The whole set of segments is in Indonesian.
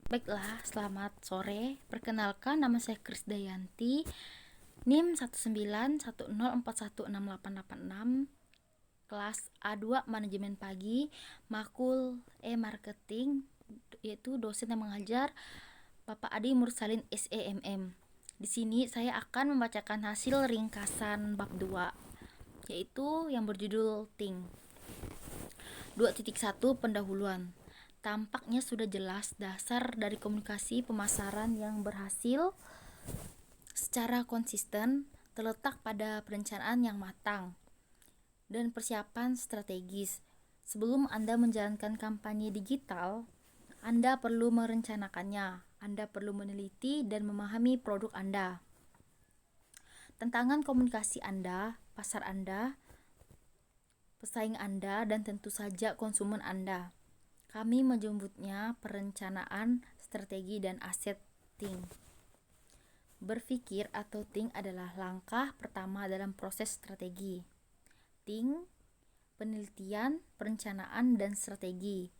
Baiklah, selamat sore. Perkenalkan, nama saya Krisdayanti, NIM 19104168886, kelas A2 Manajemen Pagi, Makul E-Marketing, yaitu dosen yang mengajar Bapak Adi Mursalin SEMM. Di sini saya akan membacakan hasil ringkasan bab 2, yaitu yang berjudul Ting. 2.1 Pendahuluan. Tampaknya sudah jelas dasar dari komunikasi pemasaran yang berhasil secara konsisten terletak pada perencanaan yang matang dan persiapan strategis. Sebelum Anda menjalankan kampanye digital, Anda perlu merencanakannya. Anda perlu meneliti dan memahami produk Anda, tantangan komunikasi Anda, pasar Anda, pesaing Anda, dan tentu saja konsumen Anda. Kami menyebutnya perencanaan, strategi, dan aset Ting. Berpikir atau Ting adalah langkah pertama dalam proses strategi. Ting, penelitian, perencanaan, dan strategi.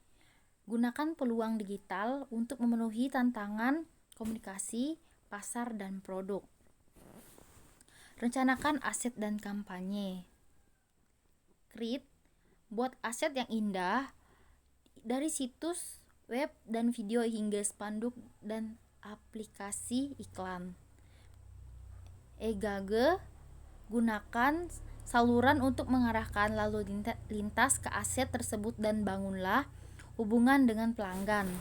Gunakan peluang digital untuk memenuhi tantangan komunikasi, pasar, dan produk. Rencanakan aset dan kampanye. Create, buat aset yang indah, dari situs web dan video hingga spanduk dan aplikasi iklan. EGAGE, gunakan saluran untuk mengarahkan lalu lintas ke aset tersebut dan bangunlah hubungan dengan pelanggan.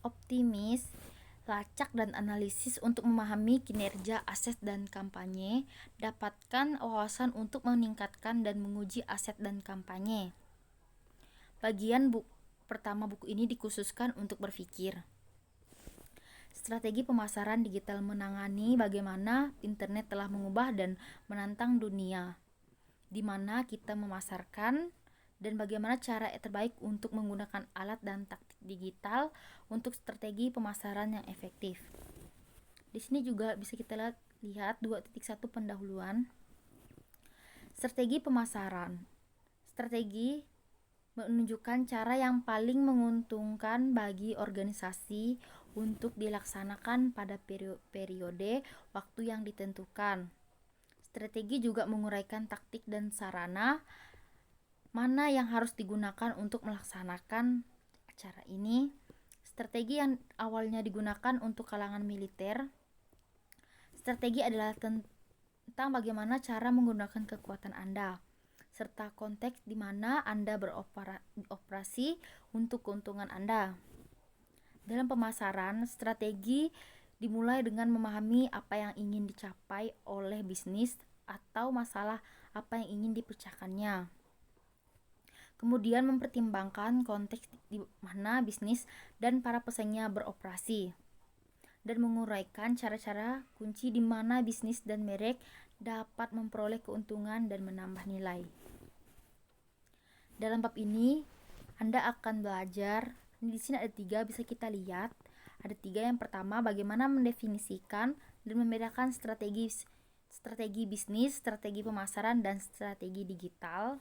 Optimis, lacak dan analisis untuk memahami kinerja aset dan kampanye. Dapatkan wawasan untuk meningkatkan dan menguji aset dan kampanye. Bagian pertama buku ini dikhususkan untuk berpikir. Strategi pemasaran digital menangani bagaimana internet telah mengubah dan menantang dunia, di mana kita memasarkan, dan bagaimana cara terbaik untuk menggunakan alat dan taktik digital untuk strategi pemasaran yang efektif. Di sini juga bisa kita lihat 2.1 pendahuluan. Strategi pemasaran. Strategi menunjukkan cara yang paling menguntungkan bagi organisasi untuk dilaksanakan pada periode waktu yang ditentukan. Strategi juga menguraikan taktik dan sarana mana yang harus digunakan untuk melaksanakan acara ini. Strategi yang awalnya digunakan untuk kalangan militer. Strategi adalah tentang bagaimana cara menggunakan kekuatan Anda, serta konteks di mana Anda beroperasi untuk keuntungan Anda. Dalam pemasaran, strategi dimulai dengan memahami apa yang ingin dicapai oleh bisnis atau masalah apa yang ingin dipecahkannya. Kemudian mempertimbangkan konteks di mana bisnis dan para pesaingnya beroperasi, dan menguraikan cara-cara kunci di mana bisnis dan merek dapat memperoleh keuntungan dan menambah nilai. Dalam bab ini Anda akan belajar, di sini ada 3, bisa kita lihat. Ada 3. Yang pertama, bagaimana mendefinisikan dan membedakan strategi bisnis, strategi pemasaran, dan strategi digital.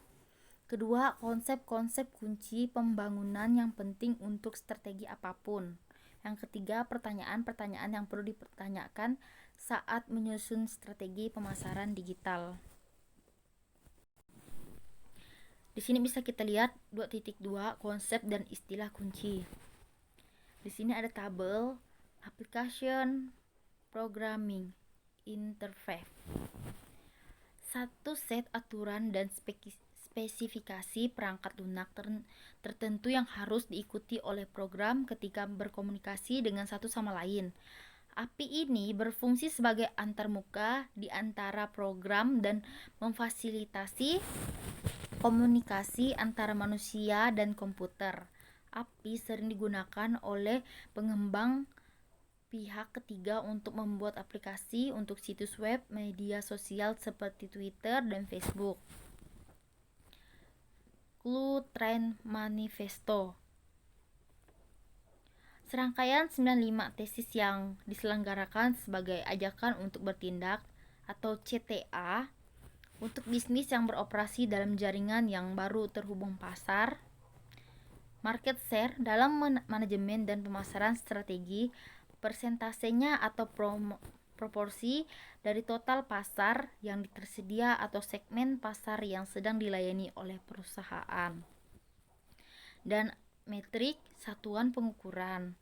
Kedua, konsep-konsep kunci pembangunan yang penting untuk strategi apapun. Yang ketiga, pertanyaan-pertanyaan yang perlu dipertanyakan saat menyusun strategi pemasaran digital. Di sini bisa kita lihat 2.2 konsep dan istilah kunci. Di sini ada tabel application programming interface. Satu set aturan dan spesifikasi perangkat lunak tertentu yang harus diikuti oleh program ketika berkomunikasi dengan satu sama lain. API ini berfungsi sebagai antarmuka di antara program dan memfasilitasi komunikasi antara manusia dan komputer. API sering digunakan oleh pengembang pihak ketiga untuk membuat aplikasi untuk situs web, media sosial seperti Twitter dan Facebook. Clue Train Manifesto. Serangkaian 95 tesis yang diselenggarakan sebagai ajakan untuk bertindak atau CTA untuk bisnis yang beroperasi dalam jaringan yang baru terhubung pasar. Market share dalam manajemen dan pemasaran strategi persentasenya atau proporsi dari total pasar yang tersedia atau segmen pasar yang sedang dilayani oleh perusahaan. Dan metrik satuan pengukuran.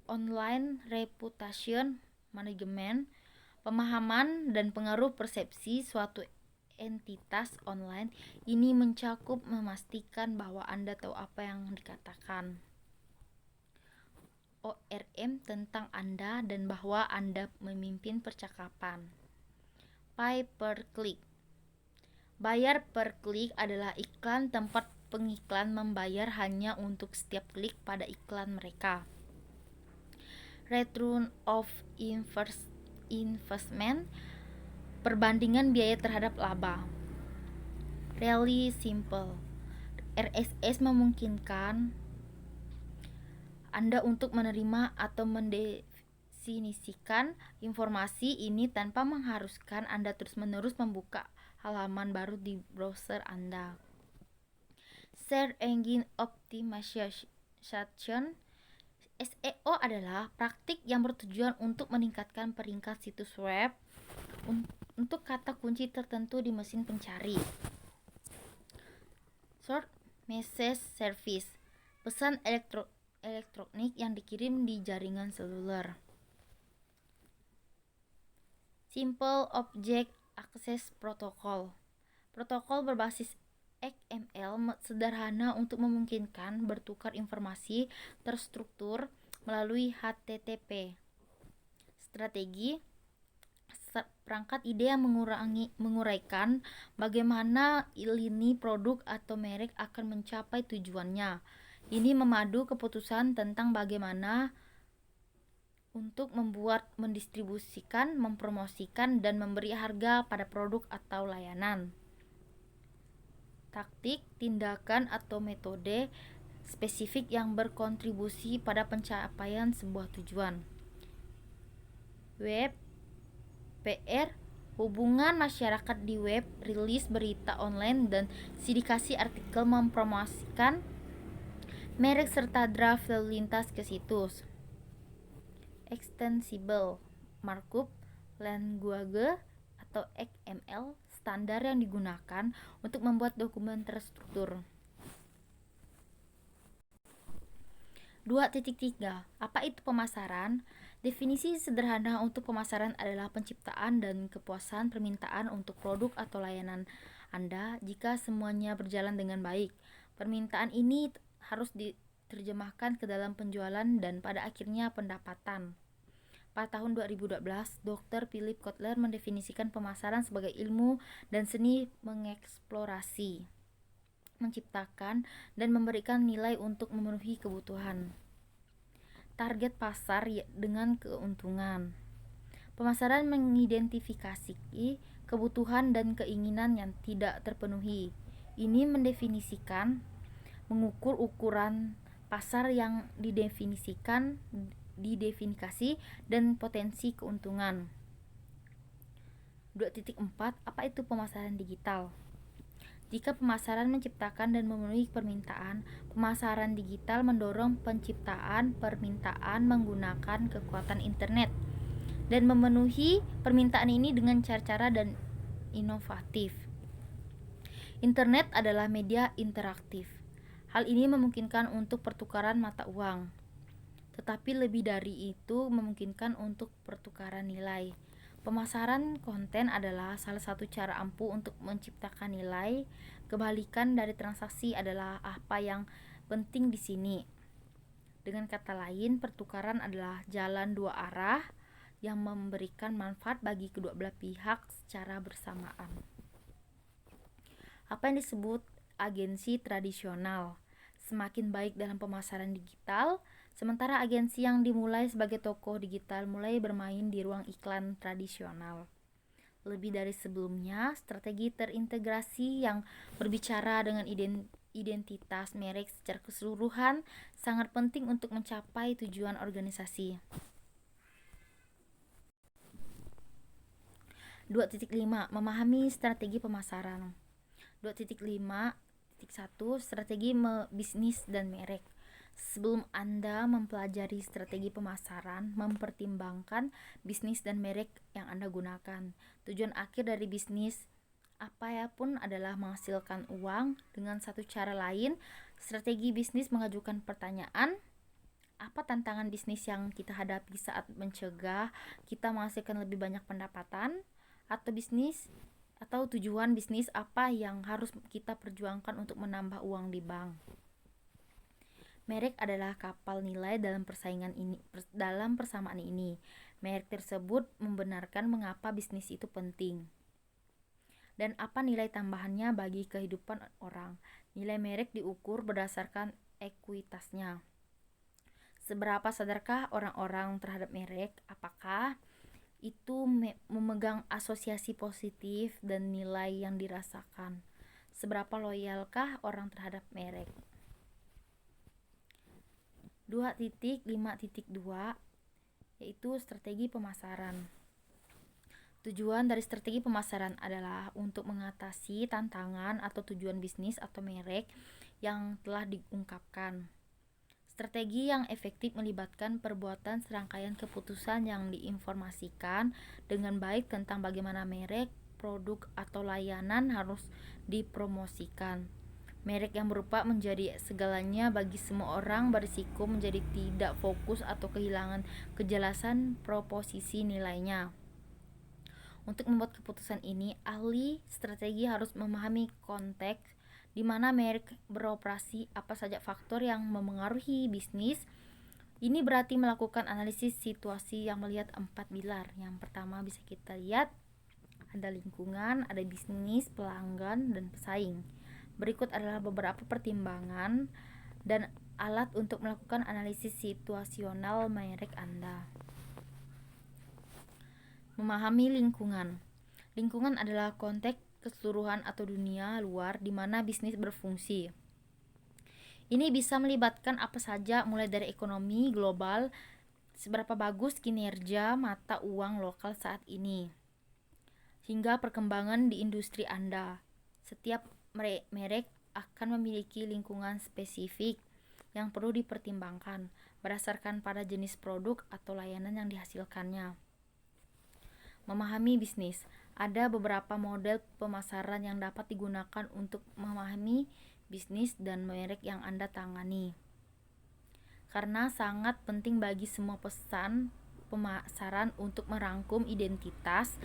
Online reputation management, pemahaman dan pengaruh persepsi suatu entitas online ini mencakup memastikan bahwa Anda tahu apa yang dikatakan ORM tentang Anda dan bahwa Anda memimpin percakapan. Pay per click. Bayar per klik adalah iklan tempat pengiklan membayar hanya untuk setiap klik pada iklan mereka. Return of investment, perbandingan biaya terhadap laba. Really simple. RSS memungkinkan Anda untuk menerima atau mendefinisikan informasi ini tanpa mengharuskan Anda terus-menerus membuka halaman baru di browser Anda. Search Engine Optimization SEO adalah praktik yang bertujuan untuk meningkatkan peringkat situs web untuk kata kunci tertentu di mesin pencari. Short Message Service, pesan elektronik yang dikirim di jaringan seluler. Simple Object Access Protocol, protokol berbasis XML sederhana untuk memungkinkan bertukar informasi terstruktur melalui HTTP. Strategi perangkat ide yang menguraikan bagaimana lini produk atau merek akan mencapai tujuannya. Ini memadu keputusan tentang bagaimana untuk membuat, mendistribusikan, mempromosikan, dan memberi harga pada produk atau layanan. Taktik, tindakan, atau metode spesifik yang berkontribusi pada pencapaian sebuah tujuan. Web PR, hubungan masyarakat di web, rilis berita online, dan sindikasi artikel mempromosikan merek serta draft lalu lintas ke situs. Extensible Markup Language atau XML, standar yang digunakan untuk membuat dokumen terstruktur. 2.3 Apa itu pemasaran? Definisi sederhana untuk pemasaran adalah penciptaan dan kepuasan permintaan untuk produk atau layanan Anda jika semuanya berjalan dengan baik. Permintaan ini harus diterjemahkan ke dalam penjualan dan pada akhirnya pendapatan. Pada tahun 2012, Dr. Philip Kotler mendefinisikan pemasaran sebagai ilmu dan seni mengeksplorasi, menciptakan, dan memberikan nilai untuk memenuhi kebutuhan target pasar dengan keuntungan. Pemasaran mengidentifikasi kebutuhan dan keinginan yang tidak terpenuhi. Ini mendefinisikan, mengukur ukuran pasar yang didefinisi dan potensi keuntungan. 2.4 Apa itu pemasaran digital? Jika pemasaran menciptakan dan memenuhi permintaan, pemasaran digital mendorong penciptaan permintaan menggunakan kekuatan internet dan memenuhi permintaan ini dengan cara-cara dan inovatif. Internet adalah media interaktif. Hal ini memungkinkan untuk pertukaran mata uang, tetapi lebih dari itu memungkinkan untuk pertukaran nilai. Pemasaran konten adalah salah satu cara ampuh untuk menciptakan nilai. Kebalikan dari transaksi adalah apa yang penting di sini. Dengan kata lain, pertukaran adalah jalan dua arah yang memberikan manfaat bagi kedua belah pihak secara bersamaan. Apa yang disebut agensi tradisional semakin baik dalam pemasaran digital, sementara agensi yang dimulai sebagai tokoh digital mulai bermain di ruang iklan tradisional. Lebih dari sebelumnya, strategi terintegrasi yang berbicara dengan identitas merek secara keseluruhan sangat penting untuk mencapai tujuan organisasi. 2.5 Memahami strategi pemasaran. 2.5.1 Strategi bisnis dan merek. Sebelum Anda mempelajari strategi pemasaran, mempertimbangkan bisnis dan merek yang Anda gunakan. Tujuan akhir dari bisnis apa ya pun adalah menghasilkan uang. Dengan satu cara lain, strategi bisnis mengajukan pertanyaan, apa tantangan bisnis yang kita hadapi saat mencegah kita menghasilkan lebih banyak pendapatan, atau tujuan bisnis apa yang harus kita perjuangkan untuk menambah uang di bank. Merek adalah kapal nilai dalam persamaan ini. Merek tersebut membenarkan mengapa bisnis itu penting dan apa nilai tambahannya bagi kehidupan orang. Nilai merek diukur berdasarkan ekuitasnya. Seberapa sadarkah orang-orang terhadap merek? Apakah itu memegang asosiasi positif dan nilai yang dirasakan? Seberapa loyalkah orang terhadap merek? 2.5.2 yaitu strategi pemasaran. Tujuan dari strategi pemasaran adalah untuk mengatasi tantangan atau tujuan bisnis atau merek yang telah diungkapkan. Strategi yang efektif melibatkan perbuatan serangkaian keputusan yang diinformasikan dengan baik tentang bagaimana merek, produk, atau layanan harus dipromosikan. Merek yang berupa menjadi segalanya bagi semua orang berisiko menjadi tidak fokus atau kehilangan kejelasan proposisi nilainya. Untuk membuat keputusan ini, ahli strategi harus memahami konteks di mana merek beroperasi, apa saja faktor yang memengaruhi bisnis. Ini berarti melakukan analisis situasi yang melihat 4 pilar. Yang pertama bisa kita lihat ada lingkungan, ada bisnis, pelanggan, dan pesaing. Berikut adalah beberapa pertimbangan dan alat untuk melakukan analisis situasional merek Anda. Memahami lingkungan. Lingkungan adalah konteks keseluruhan atau dunia luar di mana bisnis berfungsi. Ini bisa melibatkan apa saja mulai dari ekonomi global, seberapa bagus kinerja mata uang lokal saat ini, hingga perkembangan di industri Anda. Setiap merek akan memiliki lingkungan spesifik yang perlu dipertimbangkan berdasarkan pada jenis produk atau layanan yang dihasilkannya. Memahami bisnis. Ada beberapa model pemasaran yang dapat digunakan untuk memahami bisnis dan merek yang Anda tangani. Karena sangat penting bagi semua pesan pemasaran untuk merangkum identitas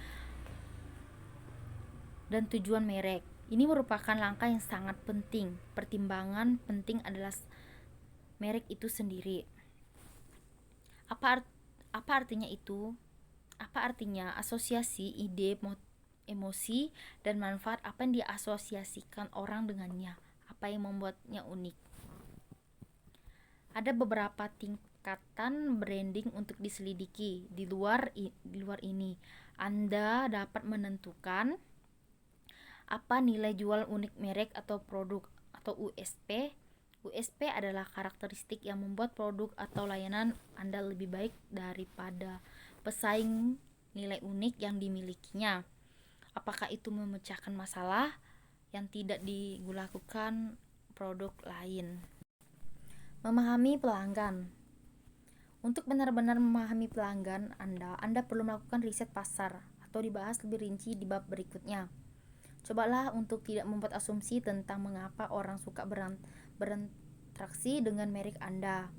dan tujuan merek. Ini merupakan langkah yang sangat penting. Pertimbangan penting adalah merek itu sendiri. Apa artinya itu? Apa artinya asosiasi, ide, emosi, dan manfaat apa yang diasosiasikan orang dengannya? Apa yang membuatnya unik? Ada beberapa tingkatan branding untuk diselidiki. Di luar ini, Anda dapat menentukan apa nilai jual unik merek atau produk atau USP. USP adalah karakteristik yang membuat produk atau layanan Anda lebih baik daripada pesaing. Nilai unik yang dimilikinya, apakah itu memecahkan masalah yang tidak dilakukan produk lain. Memahami pelanggan. Untuk benar-benar memahami pelanggan Anda perlu melakukan riset pasar atau dibahas lebih rinci di bab berikutnya. Cobalah untuk tidak membuat asumsi tentang mengapa orang suka berinteraksi dengan merek Anda.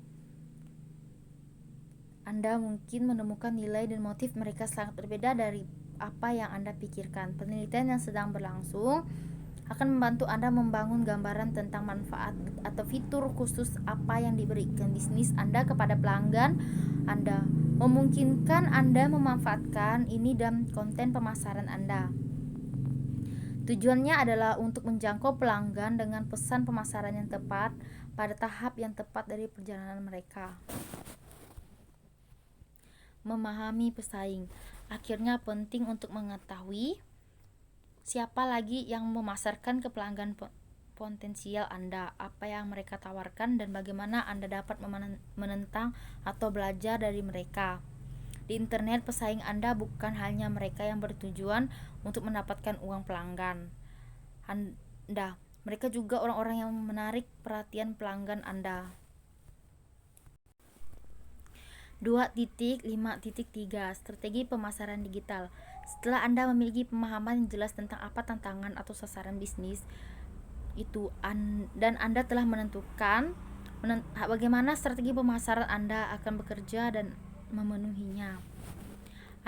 Anda mungkin menemukan nilai dan motif mereka sangat berbeda dari apa yang Anda pikirkan. Penelitian yang sedang berlangsung akan membantu Anda membangun gambaran tentang manfaat atau fitur khusus apa yang diberikan bisnis Anda kepada pelanggan Anda. Memungkinkan Anda memanfaatkan ini dalam konten pemasaran Anda. Tujuannya adalah untuk menjangkau pelanggan dengan pesan pemasaran yang tepat pada tahap yang tepat dari perjalanan mereka. Memahami pesaing. Akhirnya penting untuk mengetahui siapa lagi yang memasarkan ke pelanggan potensial Anda, apa yang mereka tawarkan, dan bagaimana Anda dapat menentang atau belajar dari mereka. Di internet, pesaing Anda bukan hanya mereka yang bertujuan untuk mendapatkan uang pelanggan Anda, mereka juga orang-orang yang menarik perhatian pelanggan Anda. 2.5.3 Strategi pemasaran digital. Setelah Anda memiliki pemahaman yang jelas tentang apa tantangan atau sasaran bisnis itu dan Anda telah menentukan bagaimana strategi pemasaran Anda akan bekerja dan memenuhinya,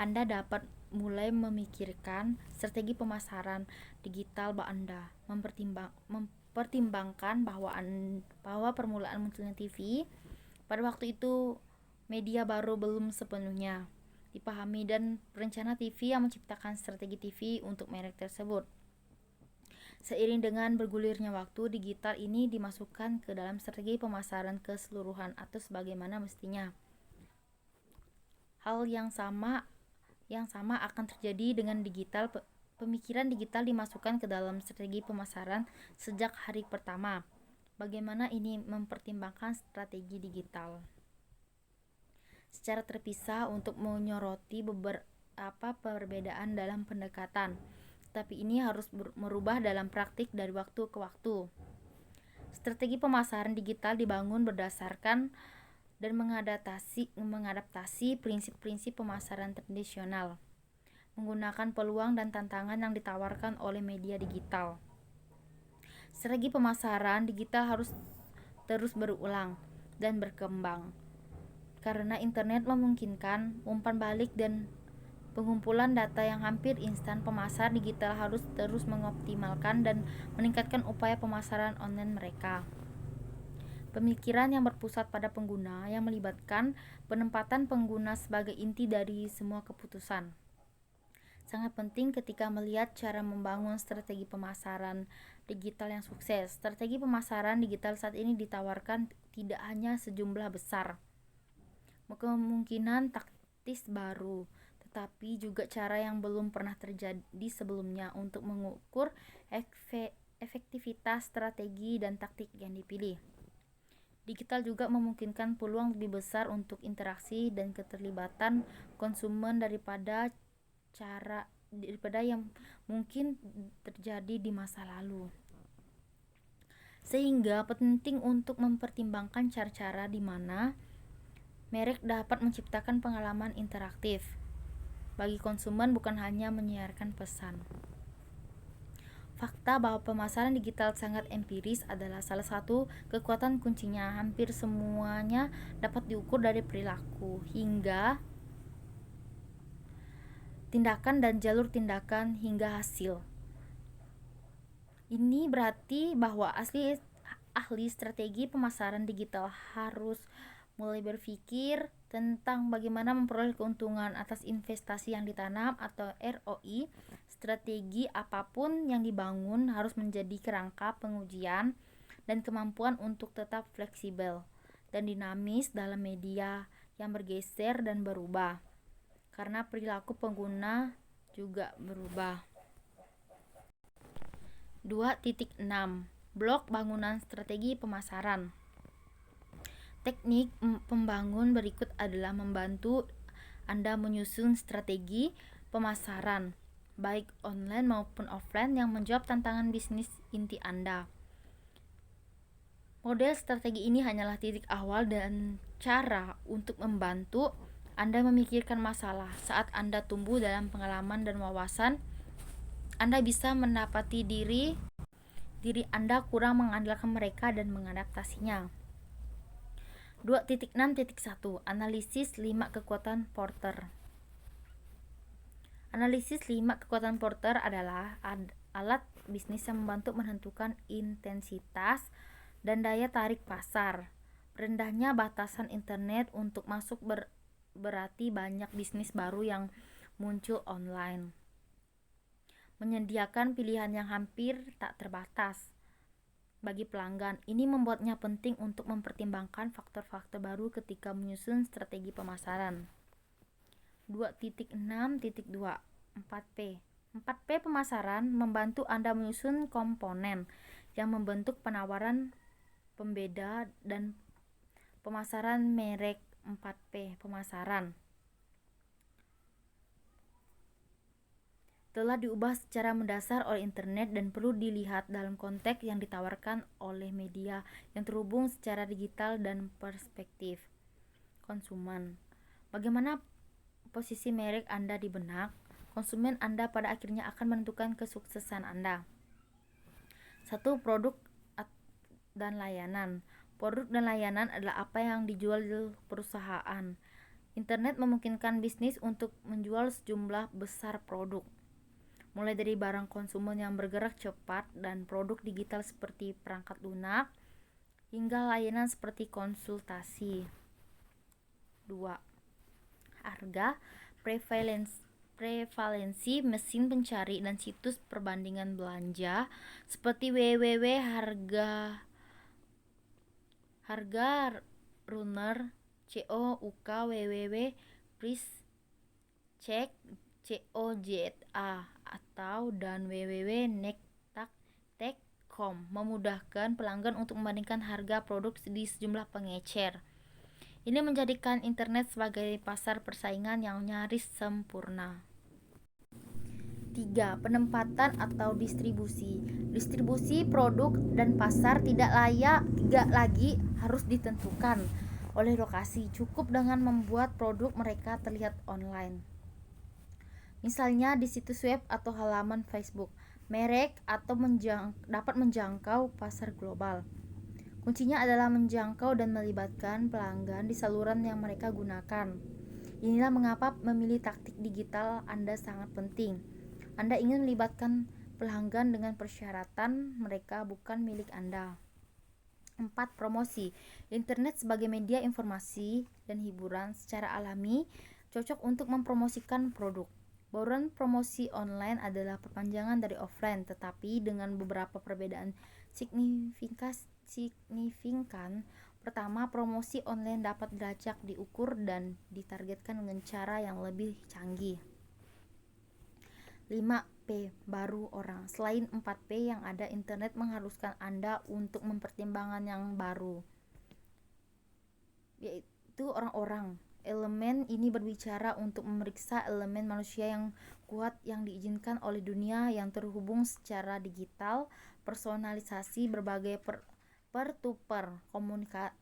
Anda dapat mulai memikirkan strategi pemasaran digital Anda, mempertimbangkan bahwa permulaan munculnya TV pada waktu itu media baru belum sepenuhnya dipahami dan rencana TV yang menciptakan strategi TV untuk merek tersebut. Seiring dengan bergulirnya waktu, digital ini dimasukkan ke dalam strategi pemasaran keseluruhan atau sebagaimana mestinya. Hal yang sama akan terjadi dengan digital. Pemikiran digital dimasukkan ke dalam strategi pemasaran sejak hari pertama. Bagaimana ini mempertimbangkan strategi digital secara terpisah untuk menyoroti beberapa perbedaan dalam pendekatan, tapi ini harus merubah dalam praktik dari waktu ke waktu. Strategi pemasaran digital dibangun berdasarkan dan mengadaptasi prinsip-prinsip pemasaran tradisional, menggunakan peluang dan tantangan yang ditawarkan oleh media digital. Strategi pemasaran digital harus terus berulang dan berkembang, karena internet memungkinkan umpan balik dan pengumpulan data yang hampir instan. Pemasar digital harus terus mengoptimalkan dan meningkatkan upaya pemasaran online mereka. Pemikiran yang berpusat pada pengguna yang melibatkan penempatan pengguna sebagai inti dari semua keputusan sangat penting ketika melihat cara membangun strategi pemasaran digital yang sukses. Strategi pemasaran digital saat ini ditawarkan tidak hanya sejumlah besar kemungkinan taktis baru, tetapi juga cara yang belum pernah terjadi sebelumnya untuk mengukur efektivitas strategi dan taktik yang dipilih. Digital juga memungkinkan peluang lebih besar untuk interaksi dan keterlibatan konsumen daripada yang mungkin terjadi di masa lalu. Sehingga penting untuk mempertimbangkan cara-cara di mana merek dapat menciptakan pengalaman interaktif bagi konsumen, bukan hanya menyiarkan pesan. Fakta bahwa pemasaran digital sangat empiris adalah salah satu kekuatan kuncinya. Hampir semuanya dapat diukur dari perilaku hingga tindakan dan jalur tindakan hingga hasil. Ini berarti bahwa ahli strategi pemasaran digital harus mulai berpikir tentang bagaimana memperoleh keuntungan atas investasi yang ditanam atau ROI. Strategi apapun yang dibangun harus menjadi kerangka pengujian dan kemampuan untuk tetap fleksibel dan dinamis dalam media yang bergeser dan berubah, karena perilaku pengguna juga berubah. 2.6 Blok bangunan strategi pemasaran. Teknik pembangun berikut adalah membantu Anda menyusun strategi pemasaran, baik online maupun offline, yang menjawab tantangan bisnis inti Anda. Model strategi ini hanyalah titik awal dan cara untuk membantu Anda memikirkan masalah. Saat Anda tumbuh dalam pengalaman dan wawasan, Anda bisa mendapati diri Anda kurang mengandalkan mereka dan mengadaptasinya. 2.6.1 Analisis 5 kekuatan Porter. Analisis 5 kekuatan Porter adalah alat bisnis yang membantu menentukan intensitas dan daya tarik pasar. Rendahnya batasan internet untuk masuk berarti banyak bisnis baru yang muncul online, menyediakan pilihan yang hampir tak terbatas bagi pelanggan. Ini membuatnya penting untuk mempertimbangkan faktor-faktor baru ketika menyusun strategi pemasaran. 2.6.2 4P 4P pemasaran membantu Anda menyusun komponen yang membentuk penawaran pembeda dan pemasaran merek. 4P pemasaran telah diubah secara mendasar oleh internet dan perlu dilihat dalam konteks yang ditawarkan oleh media yang terhubung secara digital dan perspektif konsumen. Bagaimana posisi merek Anda di benak konsumen Anda pada akhirnya akan menentukan kesuksesan Anda. 1. Produk dan layanan. Produk dan layanan adalah apa yang dijual di perusahaan. Internet memungkinkan bisnis untuk menjual sejumlah besar produk, mulai dari barang konsumen yang bergerak cepat dan produk digital seperti perangkat lunak, hingga layanan seperti konsultasi. 2. Harga, prevalensi mesin pencari dan situs perbandingan belanja seperti harga runner, COUK, price check, COZA, atau dan www.nektak.com memudahkan pelanggan untuk membandingkan harga produk di sejumlah pengecer. Ini menjadikan internet sebagai pasar persaingan yang nyaris sempurna. 3. Penempatan atau distribusi. Distribusi produk dan pasar tidak lagi harus ditentukan oleh lokasi, cukup dengan membuat produk mereka terlihat online. Misalnya di situs web atau halaman Facebook, merek atau dapat menjangkau pasar global. Kuncinya adalah menjangkau dan melibatkan pelanggan di saluran yang mereka gunakan. Inilah mengapa memilih taktik digital Anda sangat penting. Anda ingin melibatkan pelanggan dengan persyaratan mereka bukan milik Anda. 4. Promosi. Internet sebagai media informasi dan hiburan secara alami cocok untuk mempromosikan produk. Bauran promosi online adalah perpanjangan dari offline, tetapi dengan beberapa perbedaan signifikan. Pertama, promosi online dapat dilacak, diukur, dan ditargetkan dengan cara yang lebih canggih. 5P, baru orang. Selain 4P yang ada, internet mengharuskan Anda untuk mempertimbangkan yang baru, yaitu orang-orang. Elemen ini berbicara untuk memeriksa elemen manusia yang kuat yang diizinkan oleh dunia yang terhubung secara digital, personalisasi berbagai per-to-per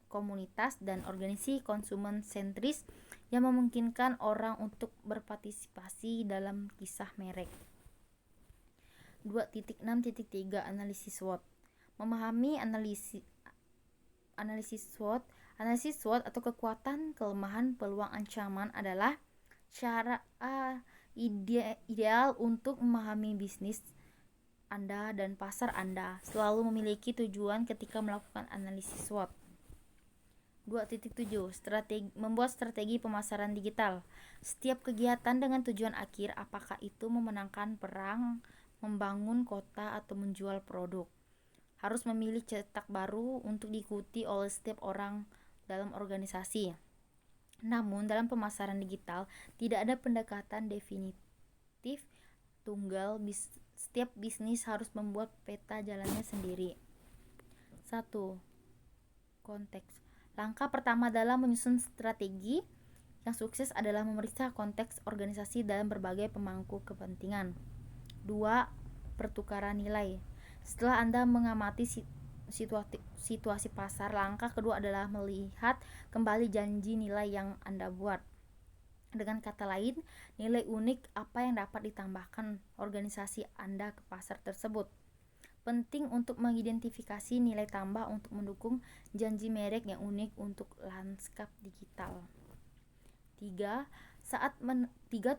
komunitas dan organisasi konsumen sentris yang memungkinkan orang untuk berpartisipasi dalam kisah merek. 2.6.3 Analisis SWOT. Memahami analisis SWOT. Analisis SWOT atau kekuatan, kelemahan, peluang, ancaman adalah cara ideal untuk memahami bisnis Anda dan pasar Anda. Selalu memiliki tujuan ketika melakukan analisis SWOT. 2.7 Membuat strategi pemasaran digital. Setiap kegiatan dengan tujuan akhir, apakah itu memenangkan perang, membangun kota, atau menjual produk, harus memilih cetak baru untuk diikuti oleh setiap orang dalam organisasi. Namun dalam pemasaran digital tidak ada pendekatan definitif tunggal. Setiap bisnis harus membuat peta jalannya sendiri. 1. Konteks. Langkah pertama dalam menyusun strategi yang sukses adalah memeriksa konteks organisasi dalam berbagai pemangku kepentingan. 2. Pertukaran nilai. Setelah Anda mengamati situasi pasar, langkah kedua adalah melihat kembali janji nilai yang Anda buat. Dengan kata lain, nilai unik apa yang dapat ditambahkan organisasi Anda ke pasar tersebut. Penting untuk mengidentifikasi nilai tambah untuk mendukung janji merek yang unik untuk lanskap digital. 3.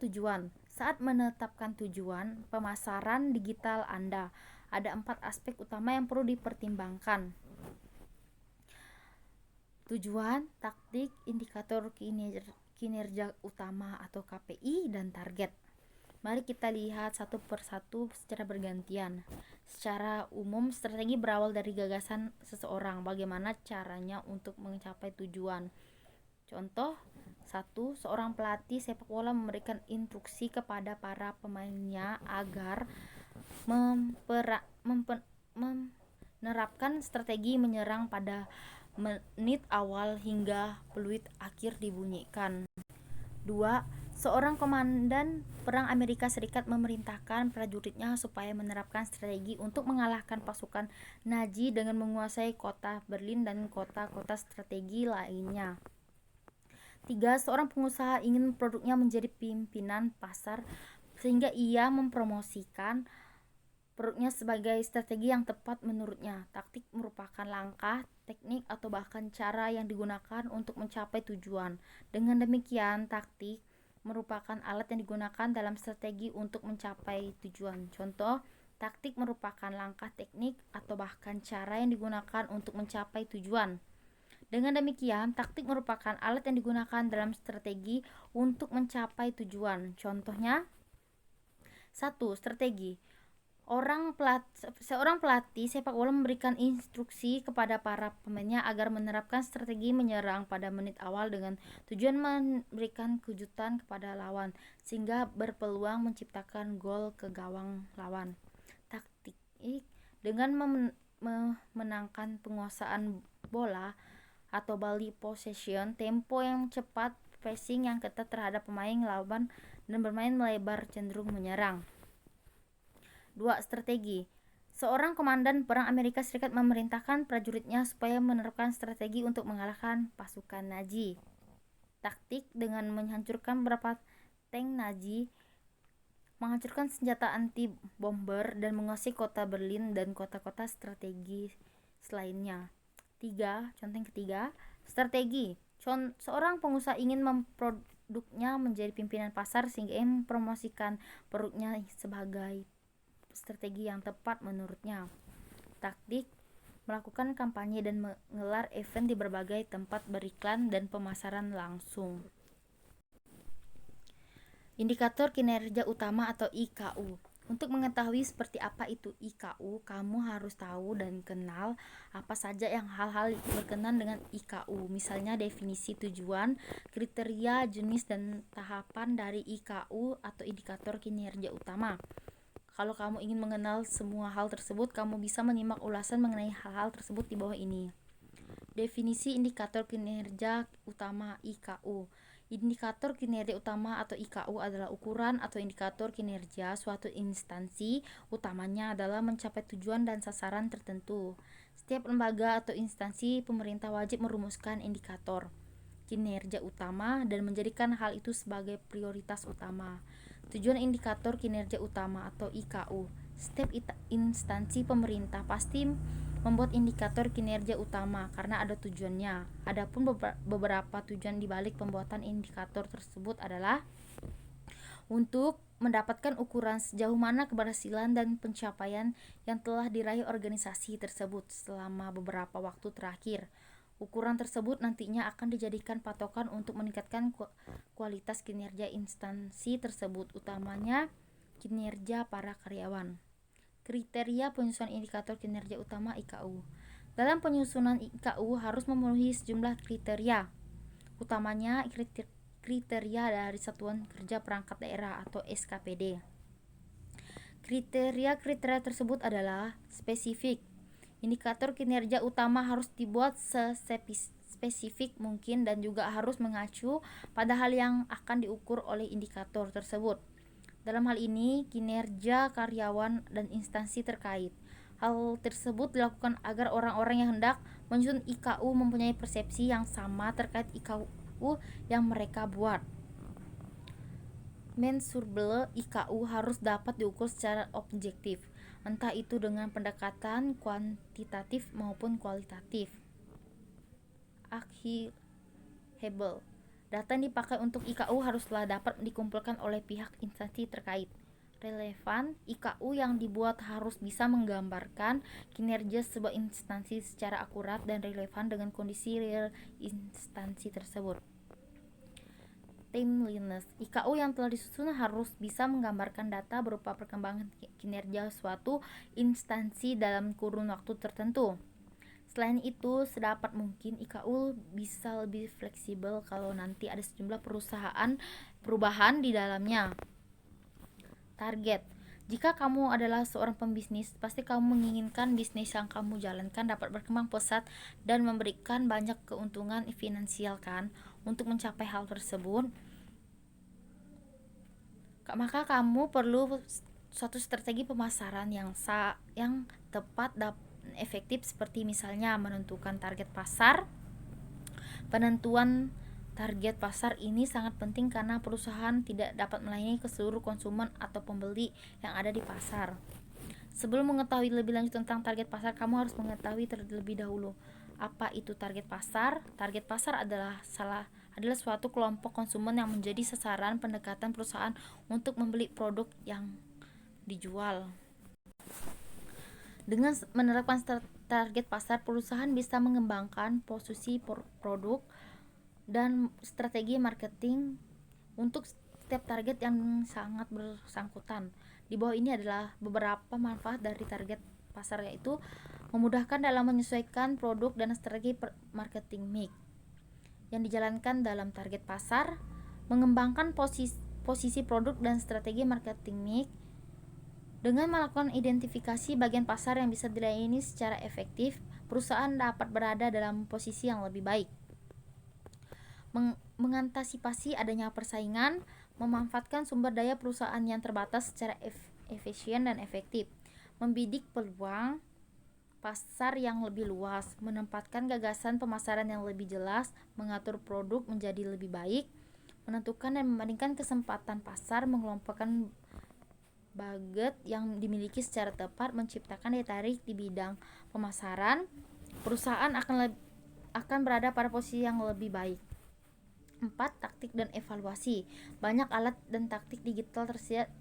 Tujuan. Saat menetapkan tujuan pemasaran digital Anda, ada 4 aspek utama yang perlu dipertimbangkan. Tujuan, taktik, indikator kinerja utama atau KPI, dan target. Mari kita lihat satu persatu secara bergantian. Secara umum, strategi berawal dari gagasan seseorang, bagaimana caranya untuk mencapai tujuan. Contoh, 1. Seorang pelatih sepak bola memberikan instruksi kepada para pemainnya agar menerapkan strategi menyerang pada menit awal hingga peluit akhir dibunyikan. 2. Seorang komandan perang Amerika Serikat memerintahkan prajuritnya supaya menerapkan strategi untuk mengalahkan pasukan Nazi dengan menguasai kota Berlin dan kota-kota strategi lainnya. 3. Seorang pengusaha ingin produknya menjadi pimpinan pasar sehingga ia mempromosikan produknya sebagai strategi yang tepat menurutnya. Taktik merupakan langkah, teknik, atau bahkan cara yang digunakan untuk mencapai tujuan. Dengan demikian, taktik merupakan alat yang digunakan dalam strategi untuk mencapai tujuan. Contoh, taktik merupakan langkah, teknik, atau bahkan cara yang digunakan untuk mencapai tujuan. Dengan demikian, taktik merupakan alat yang digunakan dalam strategi untuk mencapai tujuan. Contohnya, 1. Strategi. Seorang pelatih sepak bola memberikan instruksi kepada para pemainnya agar menerapkan strategi menyerang pada menit awal dengan tujuan memberikan kejutan kepada lawan sehingga berpeluang menciptakan gol ke gawang lawan. Taktik dengan memenangkan penguasaan bola atau ball possession, tempo yang cepat, pressing yang ketat terhadap pemain lawan, dan bermain melebar cenderung menyerang. 2. Strategi. Seorang komandan perang Amerika Serikat memerintahkan prajuritnya supaya menerapkan strategi untuk mengalahkan pasukan Nazi. Taktik dengan menghancurkan beberapa tank Nazi, menghancurkan senjata anti-bomber, dan menguasai kota Berlin dan kota-kota strategis lainnya. 3. Contoh yang ketiga, strategi. Seorang pengusaha ingin memproduknya menjadi pimpinan pasar sehingga ia mempromosikan produknya sebagai strategi yang tepat menurutnya. Taktik melakukan kampanye dan menggelar event di berbagai tempat beriklan dan pemasaran langsung. Indikator kinerja utama atau IKU. Untuk mengetahui seperti apa itu IKU, kamu harus tahu dan kenal apa saja yang hal-hal berkenaan dengan IKU. Misalnya definisi tujuan, kriteria, jenis, dan tahapan dari IKU atau indikator kinerja utama. Kalau kamu ingin mengenal semua hal tersebut, kamu bisa menyimak ulasan mengenai hal-hal tersebut di bawah ini. Definisi indikator kinerja utama IKU. Indikator kinerja utama atau IKU adalah ukuran atau indikator kinerja suatu instansi. Utamanya adalah mencapai tujuan dan sasaran tertentu. Setiap lembaga atau instansi pemerintah wajib merumuskan indikator kinerja utama dan menjadikan hal itu sebagai prioritas utama. Tujuan indikator kinerja utama atau IKU. Setiap instansi pemerintah pasti membuat indikator kinerja utama karena ada tujuannya. Adapun beberapa tujuan di balik pembuatan indikator tersebut adalah untuk mendapatkan ukuran sejauh mana keberhasilan dan pencapaian yang telah diraih organisasi tersebut selama beberapa waktu terakhir. Ukuran tersebut nantinya akan dijadikan patokan untuk meningkatkan kualitas kinerja instansi tersebut, utamanya kinerja para karyawan. Kriteria penyusunan indikator kinerja utama IKU. Dalam penyusunan IKU harus memenuhi sejumlah kriteria, utamanya kriteria dari Satuan Kerja Perangkat Daerah atau SKPD. Kriteria tersebut adalah spesifik. Indikator kinerja utama harus dibuat spesifik mungkin dan juga harus mengacu pada hal yang akan diukur oleh indikator tersebut. Dalam hal ini, kinerja karyawan dan instansi terkait. Hal tersebut dilakukan agar orang-orang yang hendak menyusun IKU mempunyai persepsi yang sama terkait IKU yang mereka buat. Mensurable IKU harus dapat diukur secara objektif, entah itu dengan pendekatan kuantitatif maupun kualitatif. Achievable. Data yang dipakai untuk IKU haruslah dapat dikumpulkan oleh pihak instansi terkait. Relevan. IKU yang dibuat harus bisa menggambarkan kinerja sebuah instansi secara akurat dan relevan dengan kondisi real instansi tersebut. Timeliness. IKU yang telah disusun harus bisa menggambarkan data berupa perkembangan kinerja suatu instansi dalam kurun waktu tertentu. Selain itu, sedapat mungkin IKU bisa lebih fleksibel kalau nanti ada sejumlah perubahan di dalamnya. Target. Jika kamu adalah seorang pembisnis, pasti kamu menginginkan bisnis yang kamu jalankan dapat berkembang pesat dan memberikan banyak keuntungan finansial kan? Untuk mencapai hal tersebut, maka kamu perlu suatu strategi pemasaran yang tepat dan efektif, seperti misalnya menentukan target pasar, penentuan target pasar ini sangat penting karena perusahaan tidak dapat melayani ke seluruh konsumen atau pembeli yang ada di pasar. Sebelum mengetahui lebih lanjut tentang target pasar, kamu harus mengetahui terlebih dahulu apa itu target pasar. Target pasar adalah suatu kelompok konsumen yang menjadi sasaran pendekatan perusahaan untuk membeli produk yang dijual. Dengan menerapkan target pasar, perusahaan bisa mengembangkan posisi produk dan strategi marketing untuk setiap target yang sangat bersangkutan. Di bawah ini adalah beberapa manfaat dari target pasar, yaitu memudahkan dalam menyesuaikan produk dan strategi marketing mix yang dijalankan dalam target pasar, mengembangkan posisi produk dan strategi marketing mix. Dengan melakukan identifikasi bagian pasar yang bisa dilayani secara efektif, perusahaan dapat berada dalam posisi yang lebih baik. Mengantisipasi adanya persaingan, memanfaatkan sumber daya perusahaan yang terbatas secara efisien dan efektif, membidik peluang pasar yang lebih luas, menempatkan gagasan pemasaran yang lebih jelas, mengatur produk menjadi lebih baik, menentukan dan membandingkan kesempatan pasar, mengelompokkan budget yang dimiliki secara tepat, menciptakan daya tarik di bidang pemasaran, perusahaan akan berada pada posisi yang lebih baik. 4. Taktik dan evaluasi. Banyak alat dan taktik digital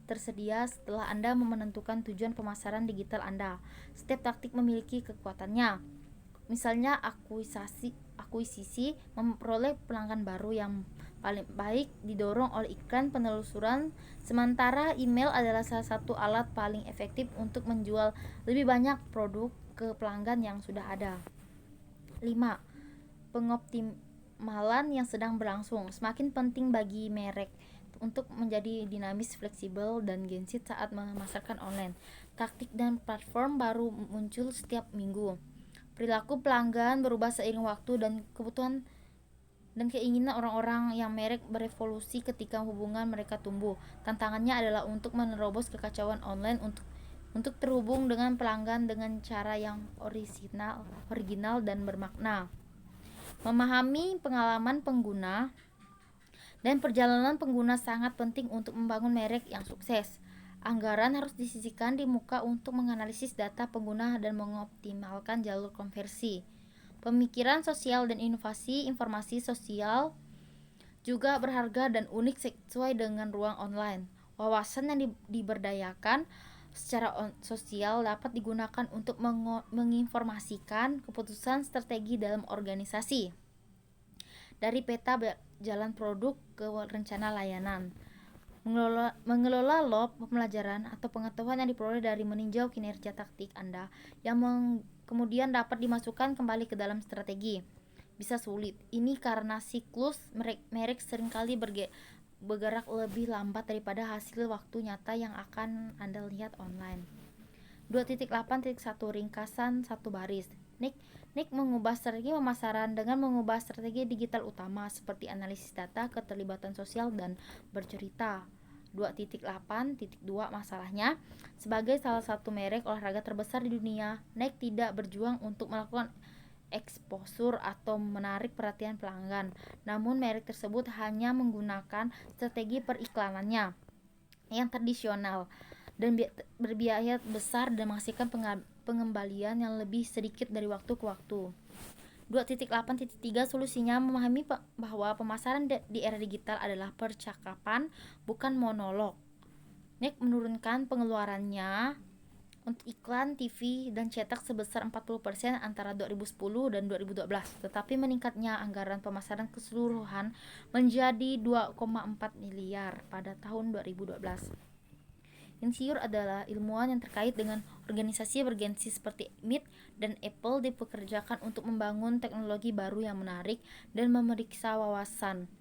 tersedia setelah Anda menentukan tujuan pemasaran digital Anda. Setiap taktik memiliki kekuatannya. Misalnya akuisisi memperoleh pelanggan baru yang paling baik didorong oleh iklan penelusuran, sementara email adalah salah satu alat paling efektif untuk menjual lebih banyak produk ke pelanggan yang sudah ada. 5. Pengoptimalan yang sedang berlangsung. Semakin penting bagi merek untuk menjadi dinamis, fleksibel, dan gensit saat memasarkan online. Taktik dan platform baru muncul setiap minggu. Perilaku pelanggan berubah seiring waktu dan kebutuhan dan keinginan orang-orang yang merek berevolusi ketika hubungan mereka tumbuh. Tantangannya adalah untuk menerobos kekacauan online untuk terhubung dengan pelanggan dengan cara yang original dan bermakna. Memahami pengalaman pengguna dan perjalanan pengguna sangat penting untuk membangun merek yang sukses. Anggaran harus disisihkan di muka untuk menganalisis data pengguna dan mengoptimalkan jalur konversi. Pemikiran sosial dan inovasi informasi sosial juga berharga dan unik sesuai dengan ruang online. Wawasan yang diberdayakan secara sosial dapat digunakan untuk menginformasikan keputusan strategi dalam organisasi. Dari peta jalan produk ke rencana layanan. Mengelola log pembelajaran atau pengetahuan yang diperoleh dari meninjau kinerja taktik Anda yang kemudian dapat dimasukkan kembali ke dalam strategi bisa sulit. Ini karena siklus merek seringkali bergerak lebih lambat daripada hasil waktu nyata yang akan Anda lihat online. 2.8.1 Ringkasan satu baris. Nick mengubah strategi pemasaran dengan mengubah strategi digital utama seperti analisis data, keterlibatan sosial, dan bercerita. 2.8.2 Masalahnya, sebagai salah satu merek olahraga terbesar di dunia, Nike tidak berjuang untuk melakukan eksposur atau menarik perhatian pelanggan. Namun merek tersebut hanya menggunakan strategi periklanannya yang tradisional dan berbiaya besar dan menghasilkan pengembalian yang lebih sedikit dari waktu ke waktu. 2.8.3 Solusinya memahami bahwa pemasaran di era digital adalah percakapan, bukan monolog. Nike menurunkan pengeluarannya untuk iklan TV dan cetak sebesar 40% antara 2010 dan 2012, tetapi meningkatnya anggaran pemasaran keseluruhan menjadi 2,4 miliar pada tahun 2012. Insinyur adalah ilmuwan yang terkait dengan organisasi bergensi seperti MIT dan Apple dipekerjakan untuk membangun teknologi baru yang menarik dan memeriksa wawasan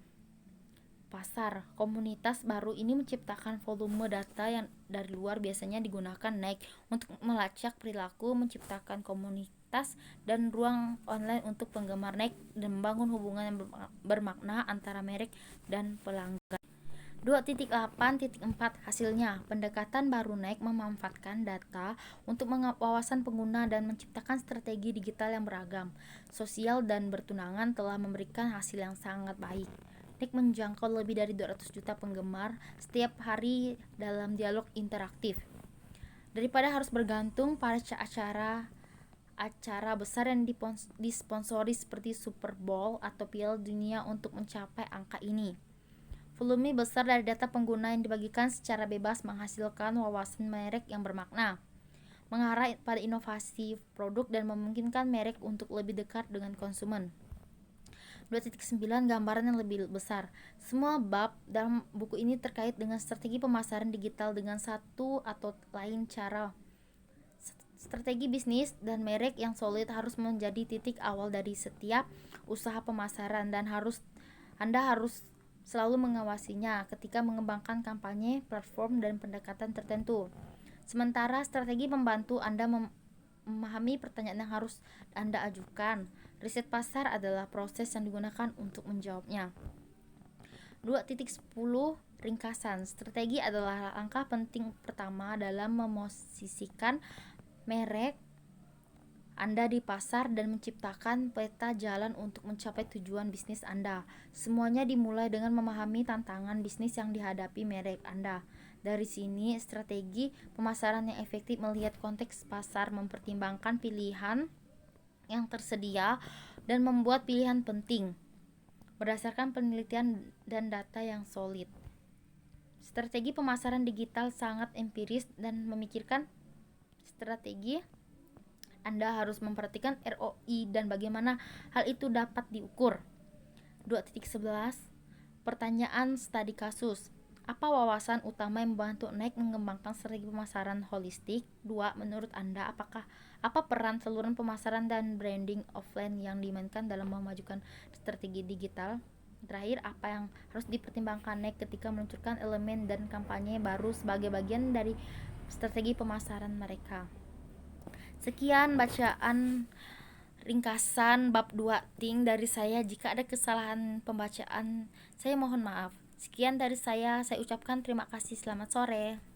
pasar. Komunitas baru ini menciptakan volume data yang dari luar biasanya digunakan Nike untuk melacak perilaku, menciptakan komunitas dan ruang online untuk penggemar Nike dan membangun hubungan yang bermakna antara merek dan pelanggan. 2.8.4 Hasilnya, pendekatan baru Nike memanfaatkan data untuk wawasan pengguna dan menciptakan strategi digital yang beragam, sosial dan bertunangan telah memberikan hasil yang sangat baik. Nick menjangkau lebih dari 200 juta penggemar setiap hari dalam dialog interaktif. Daripada harus bergantung pada acara besar yang disponsori seperti Super Bowl atau Piala Dunia untuk mencapai angka ini. Volume besar dari data pengguna yang dibagikan secara bebas menghasilkan wawasan merek yang bermakna, mengarah pada inovasi produk dan memungkinkan merek untuk lebih dekat dengan konsumen. 2.9 Gambaran yang lebih besar. Semua bab dalam buku ini terkait dengan strategi pemasaran digital dengan satu atau lain cara. Strategi bisnis dan merek yang solid harus menjadi titik awal dari setiap usaha pemasaran dan Anda harus selalu mengawasinya ketika mengembangkan kampanye, platform, dan pendekatan tertentu. Sementara strategi membantu Anda memahami pertanyaan yang harus Anda ajukan. Riset pasar adalah proses yang digunakan untuk menjawabnya. 2.10 Ringkasan. Strategi adalah langkah penting pertama dalam memosisikan merek Anda di pasar dan menciptakan peta jalan untuk mencapai tujuan bisnis Anda. Semuanya dimulai dengan memahami tantangan bisnis yang dihadapi merek Anda. Dari sini, strategi pemasaran yang efektif melihat konteks pasar, mempertimbangkan pilihan yang tersedia, dan membuat pilihan penting berdasarkan penelitian dan data yang solid. Strategi pemasaran digital sangat empiris dan memikirkan strategi. Anda harus memperhatikan ROI dan bagaimana hal itu dapat diukur. 2.11 Pertanyaan studi kasus. Apa wawasan utama yang membantu Nike mengembangkan strategi pemasaran holistik? 2. Menurut Anda, apa peran saluran pemasaran dan branding offline yang dimainkan dalam memajukan strategi digital? Terakhir, apa yang harus dipertimbangkan Nike ketika meluncurkan elemen dan kampanye baru sebagai bagian dari strategi pemasaran mereka? Sekian bacaan ringkasan bab 2 Think dari saya. Jika ada kesalahan pembacaan, saya mohon maaf. Sekian dari saya ucapkan terima kasih. Selamat sore.